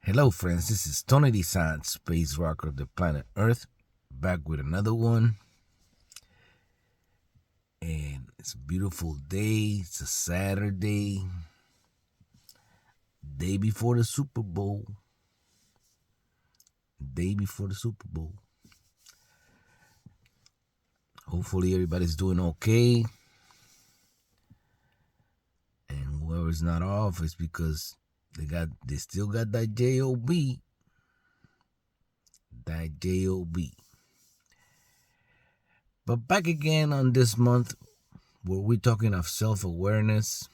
Hello, friends. This is Tony Desan, space rocker of the planet Earth, back with another one. And it's a beautiful day. It's a Saturday, day before the Super Bowl. Day before the Super Bowl. Hopefully, everybody's doing okay. And whoever's not off is because they still got that job. That job. But back again on this month, where we're talking of self-awareness,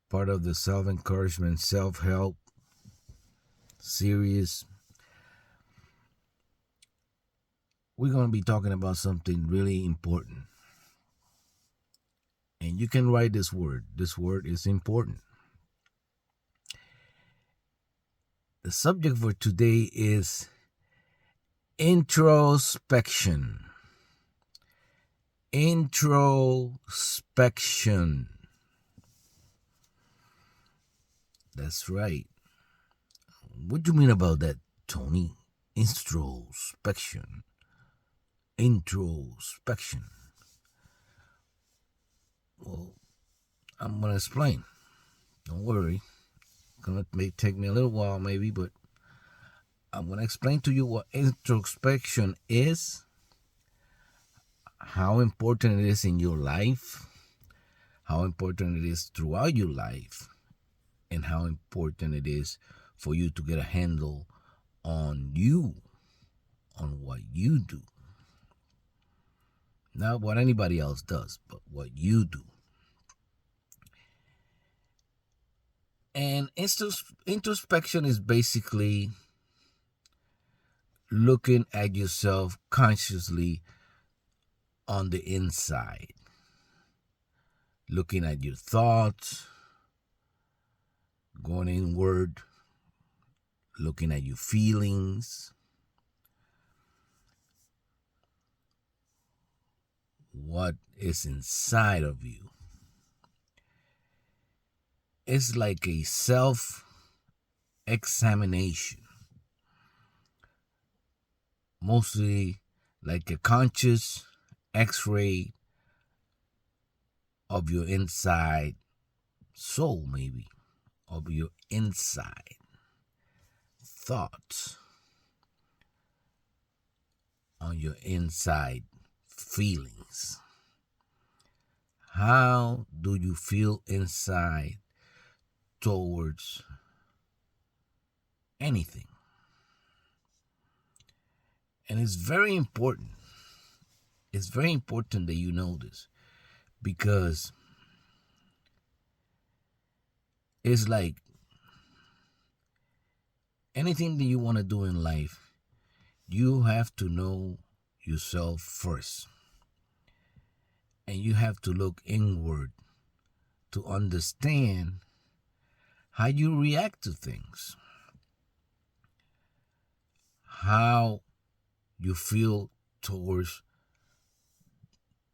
part of the self-encouragement, self-help series. We're going to be talking about something really important. And you can write this word. This word is important. The subject for today is introspection. Introspection. That's right. What do you mean about that, Tony? Introspection. Introspection. Well, I'm going to explain. Don't worry. It may take me a little while maybe, but I'm going to explain to you what introspection is, how important it is in your life, how important it is throughout your life, and how important it is for you to get a handle on you, on what you do. Not what anybody else does, but what you do. And introspection is basically looking at yourself consciously on the inside. Looking at your thoughts, going inward, looking at your feelings, what is inside of you. It's like a self-examination, mostly like a conscious x-ray of your inside soul, maybe, of your inside thoughts, on your inside feelings. How do you feel inside towards anything? And it's very important. It's very important that you know this, because it's like anything that you want to do in life, you have to know yourself first. And you have to look inward to understand how you react to things, how you feel towards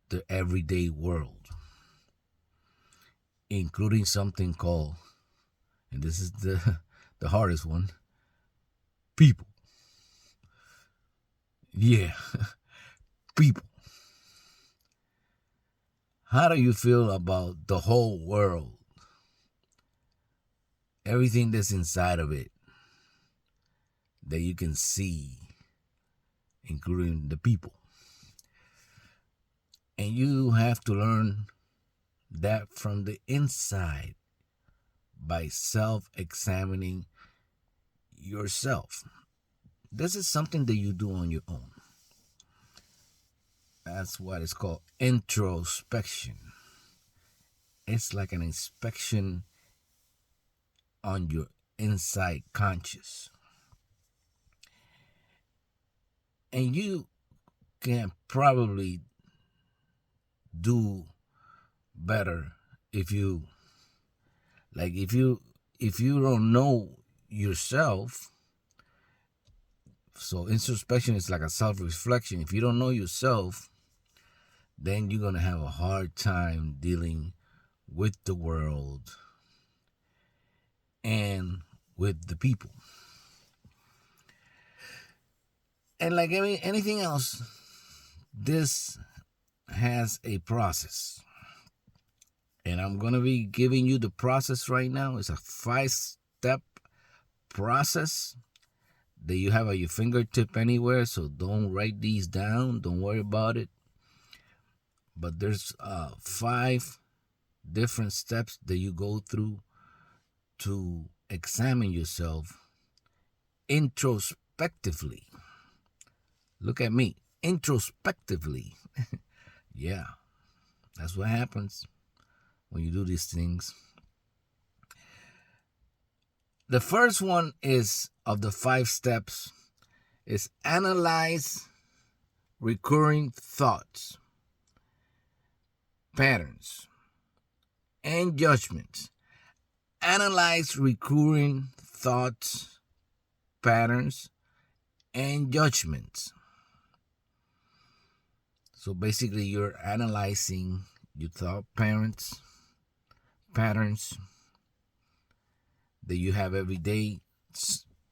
the everyday world, including something called, and this is the hardest one, people. Yeah, people. How do you feel about the whole world? Everything that's inside of it that you can see, including the people. And you have to learn that from the inside by self-examining yourself. This is something that you do on your own. That's what it's called introspection. It's like an inspection on your inside conscious. And you can probably do better if you don't know yourself. So introspection is like a self-reflection. If you don't know yourself, then you're going to have a hard time dealing with the world and with the people. And like anything else, this has a process. And I'm going to be giving you the process right now. It's a 5-step process that you have at your fingertip anywhere. So don't write these down. Don't worry about it. But there's 5 different steps that you go through to examine yourself introspectively. Look at me, introspectively. Yeah, that's what happens when you do these things. The first one is of the 5 steps is analyze recurring thoughts, patterns, and judgments. Analyze recurring thoughts, patterns, and judgments. So basically, you're analyzing your thought patterns that you have every day.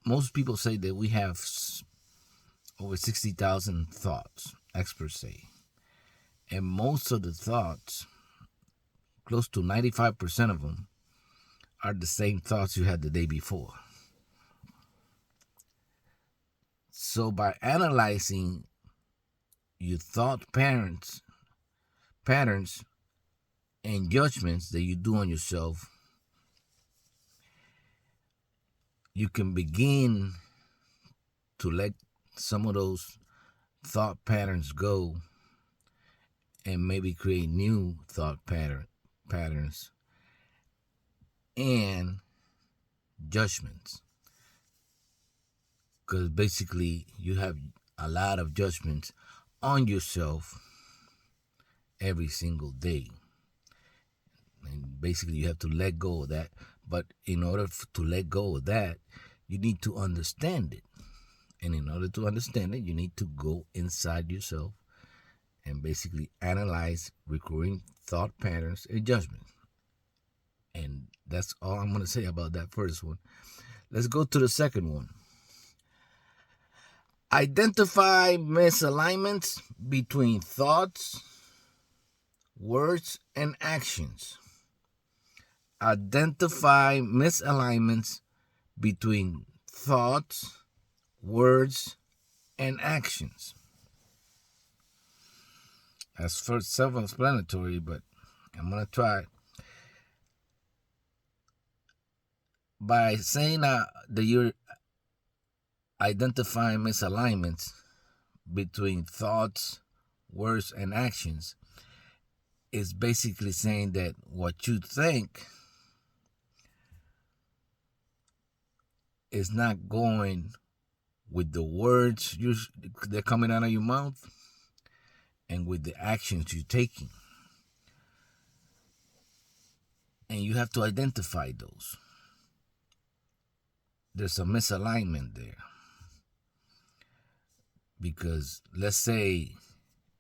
Most people say that we have over 60,000 thoughts, experts say. And most of the thoughts, close to 95% of them, are the same thoughts you had the day before. So by analyzing your thought patterns and judgments that you do on yourself, you can begin to let some of those thought patterns go and maybe create new thought patterns and judgments. Because basically you have a lot of judgments on yourself every single day. And basically you have to let go of that. But in order to let go of that, you need to understand it. And in order to understand it, you need to go inside yourself and basically analyze recurring thought patterns and judgments. And that's all I'm going to say about that first one. Let's go to the second one. Identify misalignments between thoughts, words, and actions. Identify misalignments between thoughts, words, and actions. That's first self-explanatory, but I'm going to try. By saying that you're identifying misalignments between thoughts, words, and actions, is basically saying that what you think is not going with the words they're coming out of your mouth and with the actions you're taking. And you have to identify those. There's a misalignment there. Because let's say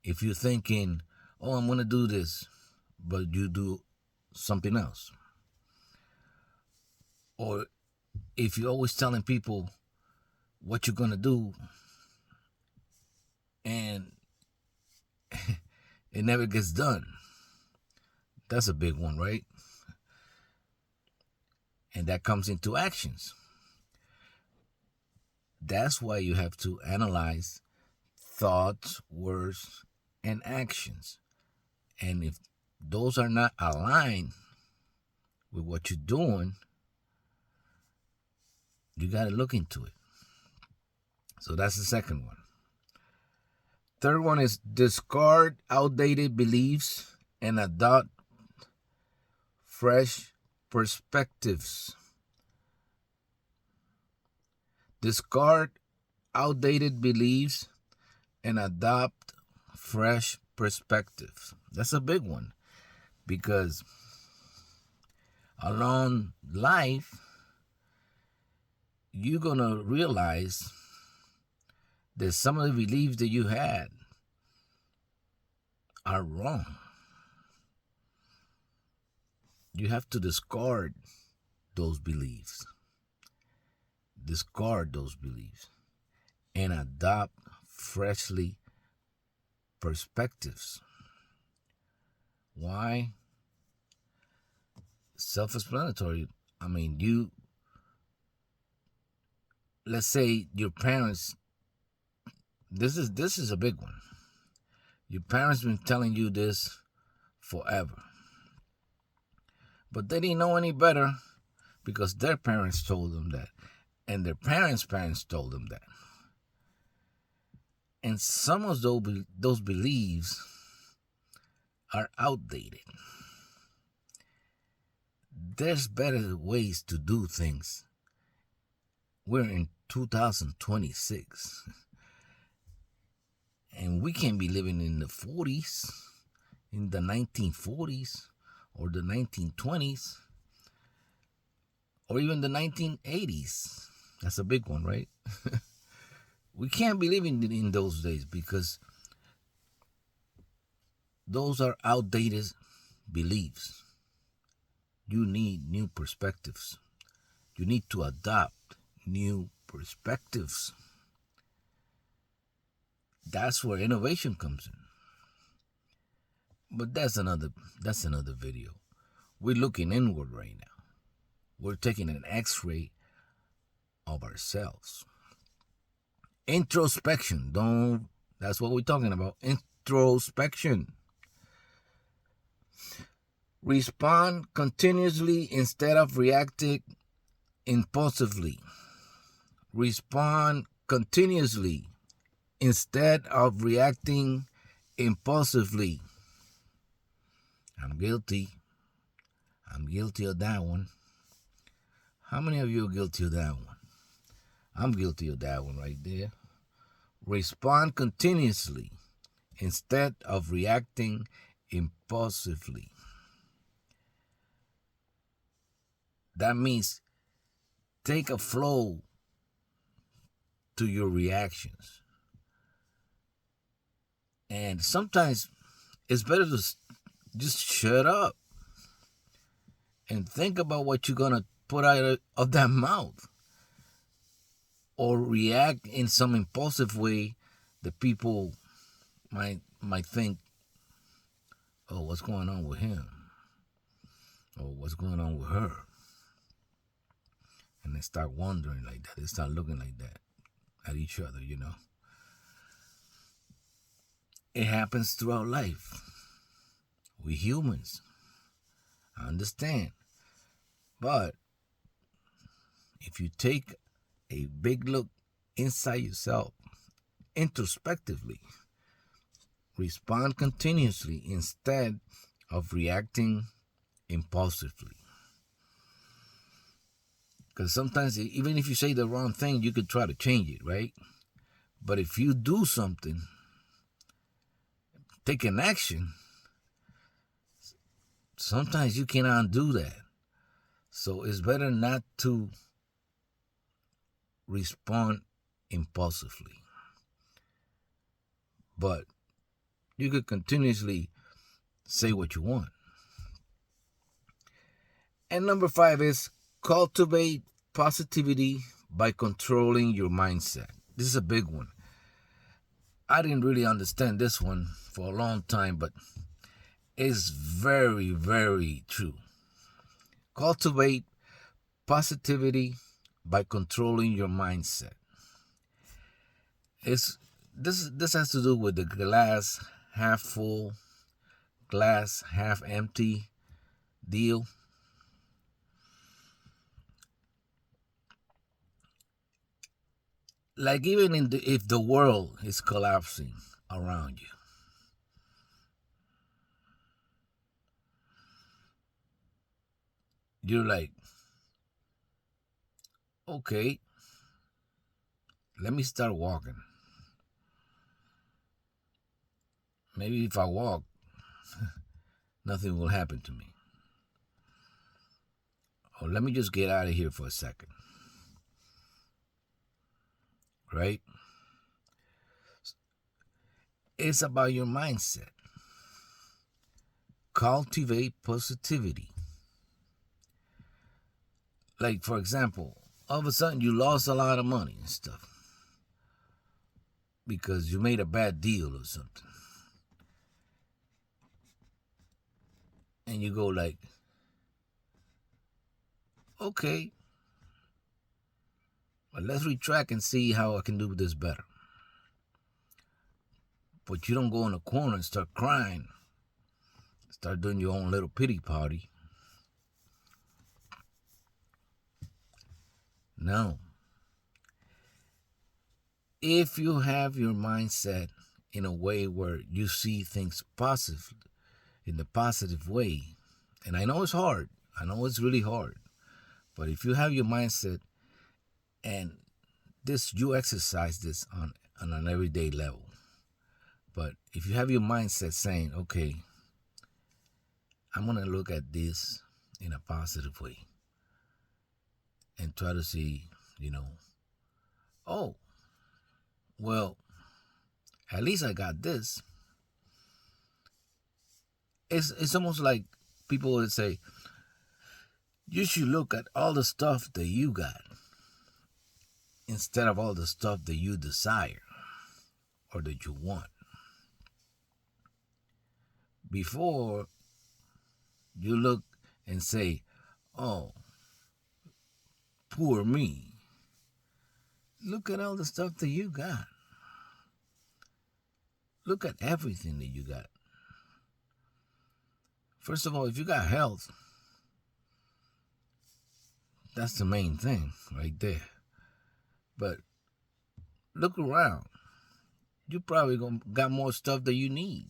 if you're thinking, oh, I'm going to do this, but you do something else. Or if you're always telling people what you're going to do and it never gets done. That's a big one, right? And that comes into actions. That's why you have to analyze thoughts, words, and actions. And if those are not aligned with what you're doing, you got to look into it. So that's the second one. Third one is discard outdated beliefs and adopt fresh perspectives. Discard outdated beliefs and adopt fresh perspectives. That's a big one because along life, you're going to realize that some of the beliefs that you had are wrong. You have to discard those beliefs, discard those beliefs, and adopt freshly perspectives. Why? Self-explanatory. I mean, let's say your parents, this is a big one. Your parents been telling you this forever. But they didn't know any better because their parents told them that. And their parents' parents told them that. And some of those beliefs are outdated. There's better ways to do things. We're in 2026. And we can't be living in the 40s, in the 1940s, or the 1920s, or even the 1980s. That's a big one, right? We can't be living in those days because those are outdated beliefs. You need new perspectives. You need to adopt new perspectives. That's where innovation comes in. But that's another video. We're looking inward right now. We're taking an X-ray of ourselves. Introspection. That's what we're talking about. Introspection. Respond continuously instead of reacting impulsively. Respond continuously instead of reacting impulsively. I'm guilty. I'm guilty of that one. How many of you are guilty of that one? I'm guilty of that one right there. Respond continuously instead of reacting impulsively. That means take a flow to your reactions. And sometimes it's better to just shut up and think about what you're going to put out of that mouth, or react in some impulsive way that people might think, oh, what's going on with him? Or what's going on with her? And they start wondering like that. They start looking like that at each other, you know. It happens throughout life. We humans. I understand. But if you take a big look inside yourself, introspectively, respond continuously instead of reacting impulsively. Because sometimes, even if you say the wrong thing, you could try to change it, right? But if you do something, take an action, sometimes you cannot undo that. So it's better not to respond impulsively. But you could continuously say what you want. And number 5 is cultivate positivity by controlling your mindset. This is a big one. I didn't really understand this one for a long time, but it's very, very true. Cultivate positivity by controlling your mindset. This has to do with the glass half full, glass half empty deal. Like even if the world is collapsing around you, you're like, okay, let me start walking. Maybe if I walk, nothing will happen to me. Or let me just get out of here for a second. Right? It's about your mindset. Cultivate positivity. Like, for example, all of a sudden you lost a lot of money and stuff because you made a bad deal or something. And you go like, okay, well, let's retract and see how I can do this better. But you don't go in a corner and start crying, start doing your own little pity party. No. If you have your mindset in a way where you see things positive, in the positive way, and I know it's hard, I know it's really hard, but if you have your mindset and this, you exercise this on an everyday level, but if you have your mindset saying, okay, I'm going to look at this in a positive way and try to see, oh, well, at least I got this. It's almost like people would say, you should look at all the stuff that you got instead of all the stuff that you desire or that you want. Before you look and say, oh, poor me, look at all the stuff that you got. Look at everything that you got. First of all, if you got health, that's the main thing right there. But look around. You probably got more stuff that you need.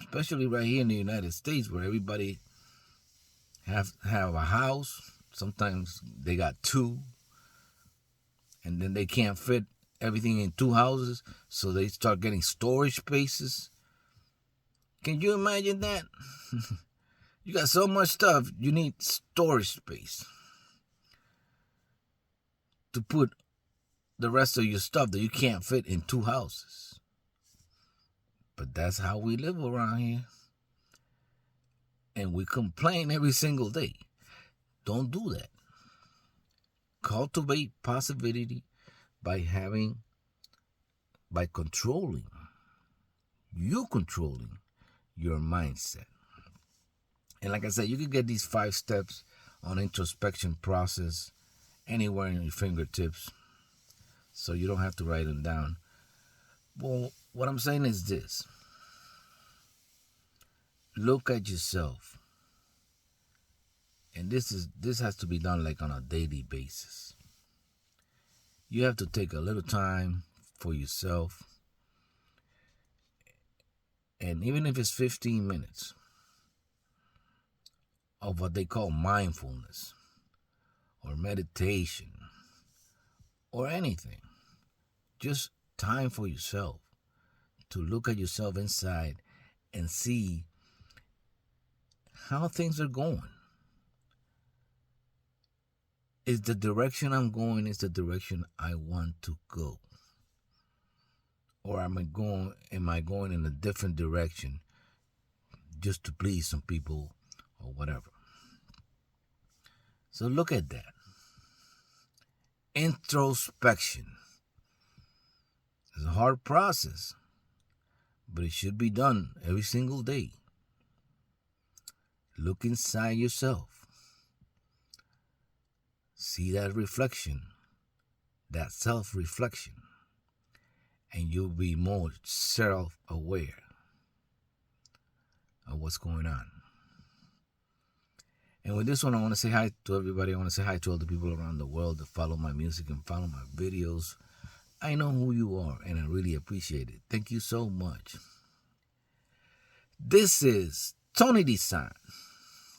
Especially right here in the United States where everybody have a house. Sometimes they got two. And then they can't fit everything in two houses. So they start getting storage spaces. Can you imagine that? You got so much stuff, you need storage space to put the rest of your stuff that you can't fit in two houses. But that's how we live around here. And we complain every single day. Don't do that. Cultivate possibility by controlling your mindset. And like I said, you can get these 5 steps on introspection process anywhere in your fingertips, so you don't have to write them down. Well, what I'm saying is this. Look at yourself. And this has to be done like on a daily basis. You have to take a little time for yourself. And even if it's 15 minutes of what they call mindfulness or meditation or anything, just time for yourself to look at yourself inside and see how things are going. Is the direction I'm going is the direction I want to go? Or am I going in a different direction just to please some people or whatever? So look at that. Introspection is a hard process, but it should be done every single day. Look inside yourself. See that reflection, that self-reflection, and you'll be more self-aware of what's going on. And with this one, I want to say hi to everybody. I want to say hi to all the people around the world that follow my music and follow my videos. I know who you are, and I really appreciate it. Thank you so much. This is Tony Desan,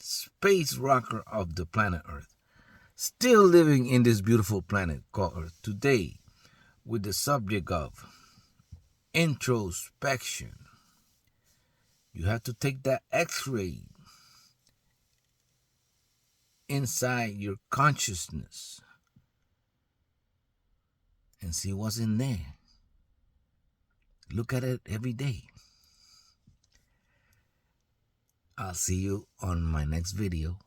space rocker of the planet Earth, still living in this beautiful planet called Earth today with the subject of introspection. You have to take that x-ray inside your consciousness and see what's in there. Look at it every day. I'll see you on my next video.